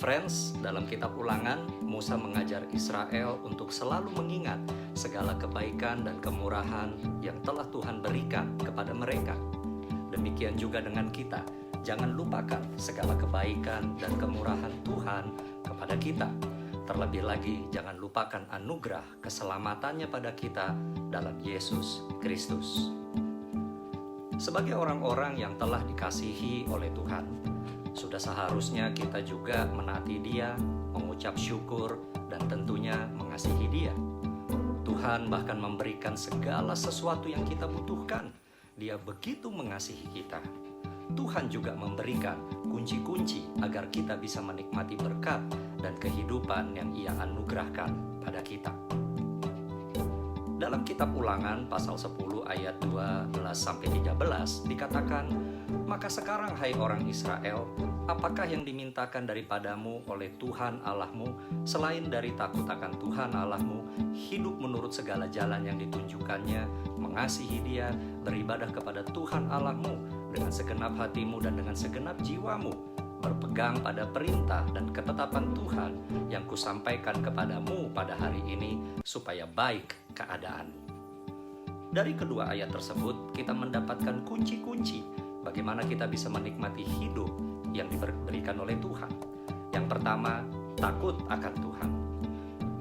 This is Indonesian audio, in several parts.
Friends, dalam kitab Ulangan, Musa mengajar Israel untuk selalu mengingat segala kebaikan dan kemurahan yang telah Tuhan berikan kepada mereka. Demikian juga dengan kita, jangan lupakan segala kebaikan dan kemurahan Tuhan kepada kita. Terlebih lagi, jangan lupakan anugerah keselamatannya pada kita dalam Yesus Kristus. Sebagai orang-orang yang telah dikasihi oleh Tuhan, sudah seharusnya kita juga menaati Dia, mengucap syukur, dan tentunya mengasihi Dia. Tuhan bahkan memberikan segala sesuatu yang kita butuhkan. Dia begitu mengasihi kita. Tuhan juga memberikan kunci-kunci agar kita bisa menikmati berkat dan kehidupan yang Ia anugerahkan pada kita. Dalam kitab Ulangan pasal 10 ayat 12-13 dikatakan, "Maka sekarang hai orang Israel, apakah yang dimintakan daripadamu oleh Tuhan Allahmu selain dari takut akan Tuhan Allahmu, hidup menurut segala jalan yang ditunjukkannya, mengasihi Dia, beribadah kepada Tuhan Allahmu dengan segenap hatimu dan dengan segenap jiwamu, berpegang pada perintah dan ketetapan Tuhan yang kusampaikan kepadamu pada hari ini, supaya baik keadaanmu." Dari kedua ayat tersebut, kita mendapatkan kunci-kunci bagaimana kita bisa menikmati hidup yang diberikan oleh Tuhan. Yang pertama, takut akan Tuhan.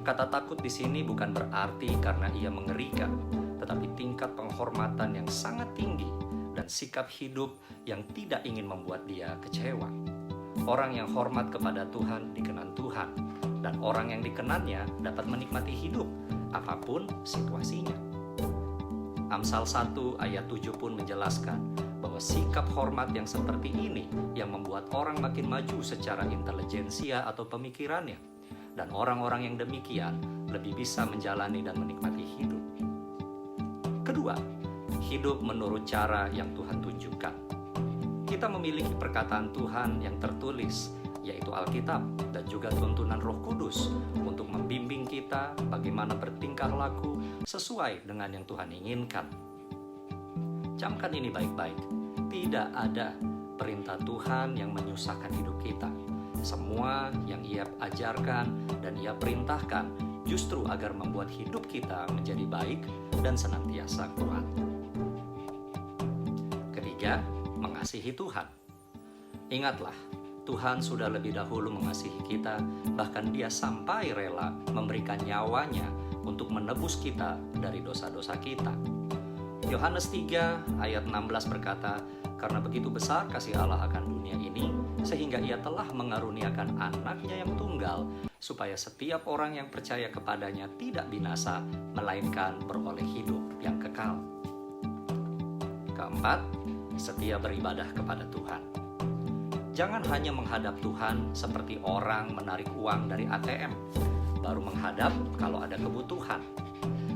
Kata takut di sini bukan berarti karena ia mengerikan, tetapi tingkat penghormatan yang sangat tinggi dan sikap hidup yang tidak ingin membuat dia kecewa. Orang yang hormat kepada Tuhan dikenan Tuhan, dan orang yang dikenannya dapat menikmati hidup apapun situasinya. Amsal 1 ayat 7 pun menjelaskan bahwa sikap hormat yang seperti ini yang membuat orang makin maju secara intelijensia atau pemikirannya, dan orang-orang yang demikian lebih bisa menjalani dan menikmati hidup. Kedua, hidup menurut cara yang Tuhan tunjukkan. Kita memiliki perkataan Tuhan yang tertulis, yaitu Alkitab, dan juga tuntunan Roh Kudus untuk membimbing kita bagaimana bertingkah laku sesuai dengan yang Tuhan inginkan. Camkan ini baik-baik, tidak ada perintah Tuhan yang menyusahkan hidup kita. Semua yang Ia ajarkan dan Ia perintahkan justru agar membuat hidup kita menjadi baik dan senantiasa kuat. Ketiga, mengasihi Tuhan. Ingatlah, Tuhan sudah lebih dahulu mengasihi kita, bahkan Dia sampai rela memberikan nyawanya untuk menebus kita dari dosa-dosa kita. Yohanes 3 ayat 16 berkata, "Karena begitu besar kasih Allah akan dunia ini, sehingga Ia telah mengaruniakan anaknya yang tunggal, supaya setiap orang yang percaya kepadanya tidak binasa, melainkan beroleh hidup yang kekal." Keempat, setia beribadah kepada Tuhan. Jangan hanya menghadap Tuhan seperti orang menarik uang dari ATM, baru menghadap kalau ada kebutuhan.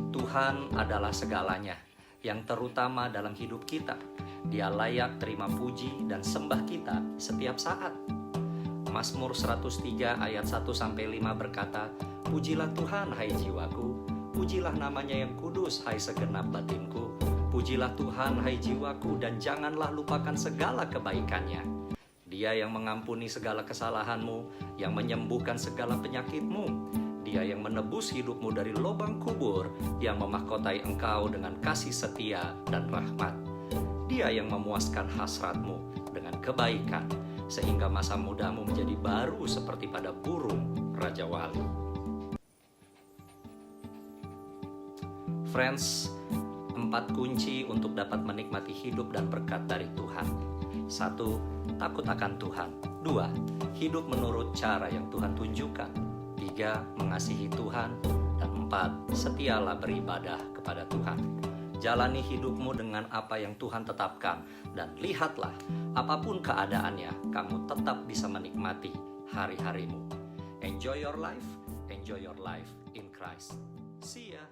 Tuhan adalah segalanya, yang terutama dalam hidup kita. Dia layak terima puji dan sembah kita setiap saat. Mazmur 103 ayat 1-5 berkata, "Pujilah Tuhan hai jiwaku, pujilah namanya yang kudus hai segenap batinku. Pujilah Tuhan hai jiwaku, dan janganlah lupakan segala kebaikannya. Dia yang mengampuni segala kesalahanmu, yang menyembuhkan segala penyakitmu. Dia yang menebus hidupmu dari lubang kubur, yang memahkotai engkau dengan kasih setia dan rahmat. Dia yang memuaskan hasratmu dengan kebaikan, sehingga masa mudamu menjadi baru seperti pada burung Raja Wali." Friends, 4 kunci untuk dapat menikmati hidup dan berkat dari Tuhan. 1. Takut akan Tuhan. 2. Hidup menurut cara yang Tuhan tunjukkan. 3. Mengasihi Tuhan. Dan 4. Setialah beribadah kepada Tuhan. Jalani hidupmu dengan apa yang Tuhan tetapkan, dan lihatlah, apapun keadaannya, kamu tetap bisa menikmati hari-harimu. Enjoy your life in Christ. See ya.